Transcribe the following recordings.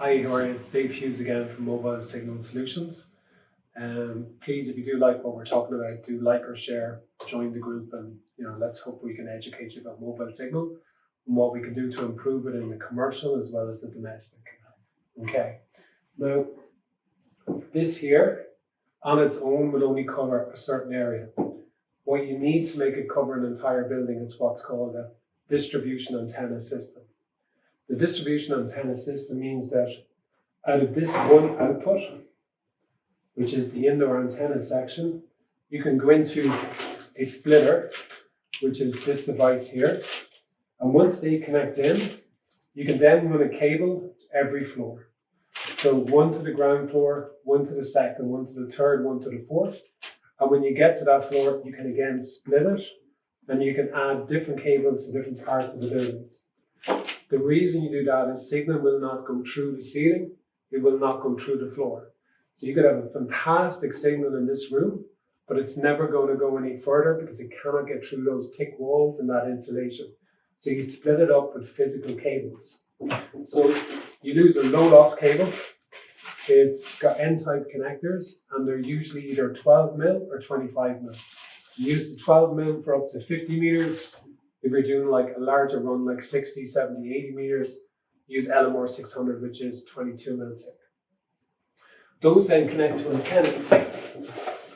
Hi, how are you? It's Dave Hughes again from Mobile Signal Solutions. Please, if you do like what we're talking about, do like or share, join the group, and let's hope we can educate you about mobile signal and what we can do to improve it in the commercial as well as the domestic. Okay. Now, this here on its own will only cover a certain area. What you need to make it cover an entire building is what's called a distribution antenna system. The distribution antenna system means that out of this one output, which is the indoor antenna section, you can go into a splitter, which is this device here. And once they connect in, you can then run a cable to every floor. So one to the ground floor, one to the second, one to the third, one to the fourth. And when you get to that floor, you can again split it and you can add different cables to different parts of the buildings. The reason you do that is signal will not go through the ceiling, it will not go through the floor. So you could have a fantastic signal in this room, but it's never going to go any further because it cannot get through those thick walls and that insulation. So you split it up with physical cables. So you use a low loss cable. It's got N-type connectors and they're usually either 12 mil or 25 mil. You use the 12 mil for up to 50 meters. If you're doing like a larger run, like 60, 70, 80 meters, use LMR 600, which is 22 mil thick. Those then connect to antennas.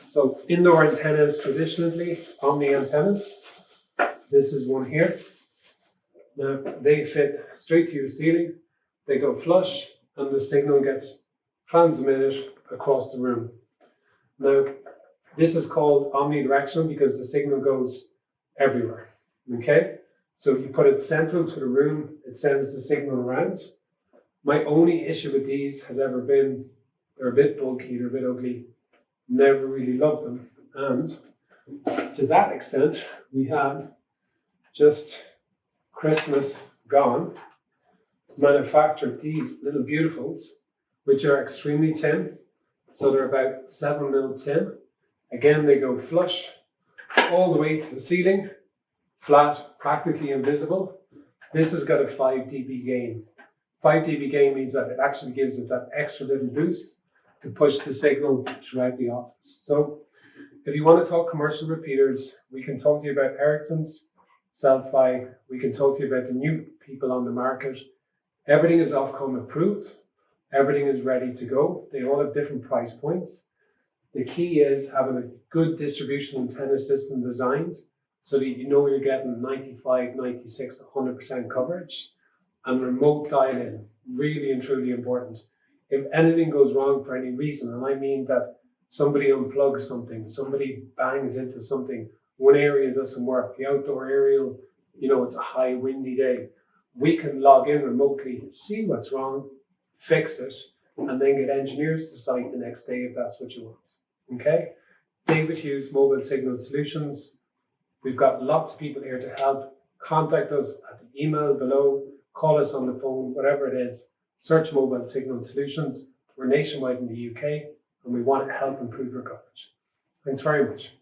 So indoor antennas traditionally, omni antennas. This is one here. Now they fit straight to your ceiling. They go flush and the signal gets transmitted across the room. Now this is called omnidirectional because the signal goes everywhere. Okay, so you put it central to the room, it sends the signal around. My only issue with these has ever been they're a bit bulky, they're a bit ugly, never really loved them. And to that extent, we have just Christmas gone, manufactured these little beautifuls, which are extremely thin. So they're about 7 mil tin. Again, they go flush all the way to the ceiling. Flat, practically invisible. This has got a 5 dB gain. 5 dB gain means that it actually gives it that extra little boost to push the signal throughout the office. So if you want to talk commercial repeaters, we can talk to you about Ericsson's, Selfie, we can talk to you about the new people on the market. Everything is Ofcom approved. Everything is ready to go. They all have different price points. The key is having a good distribution antenna system designed so that you know you're getting 95, 96, 100% coverage, and remote dial-in, really and truly important. If anything goes wrong for any reason, and I mean that somebody unplugs something, somebody bangs into something, one area doesn't work, the outdoor aerial, it's a high windy day, we can log in remotely, see what's wrong, fix it, and then get engineers to site the next day if that's what you want. Okay? David Hughes, Mobile Signal Solutions. We've got lots of people here to help. Contact us at the email below, call us on the phone, whatever it is. Search Mobile Signal Solutions. We're nationwide in the UK and we want to help improve your coverage. Thanks very much.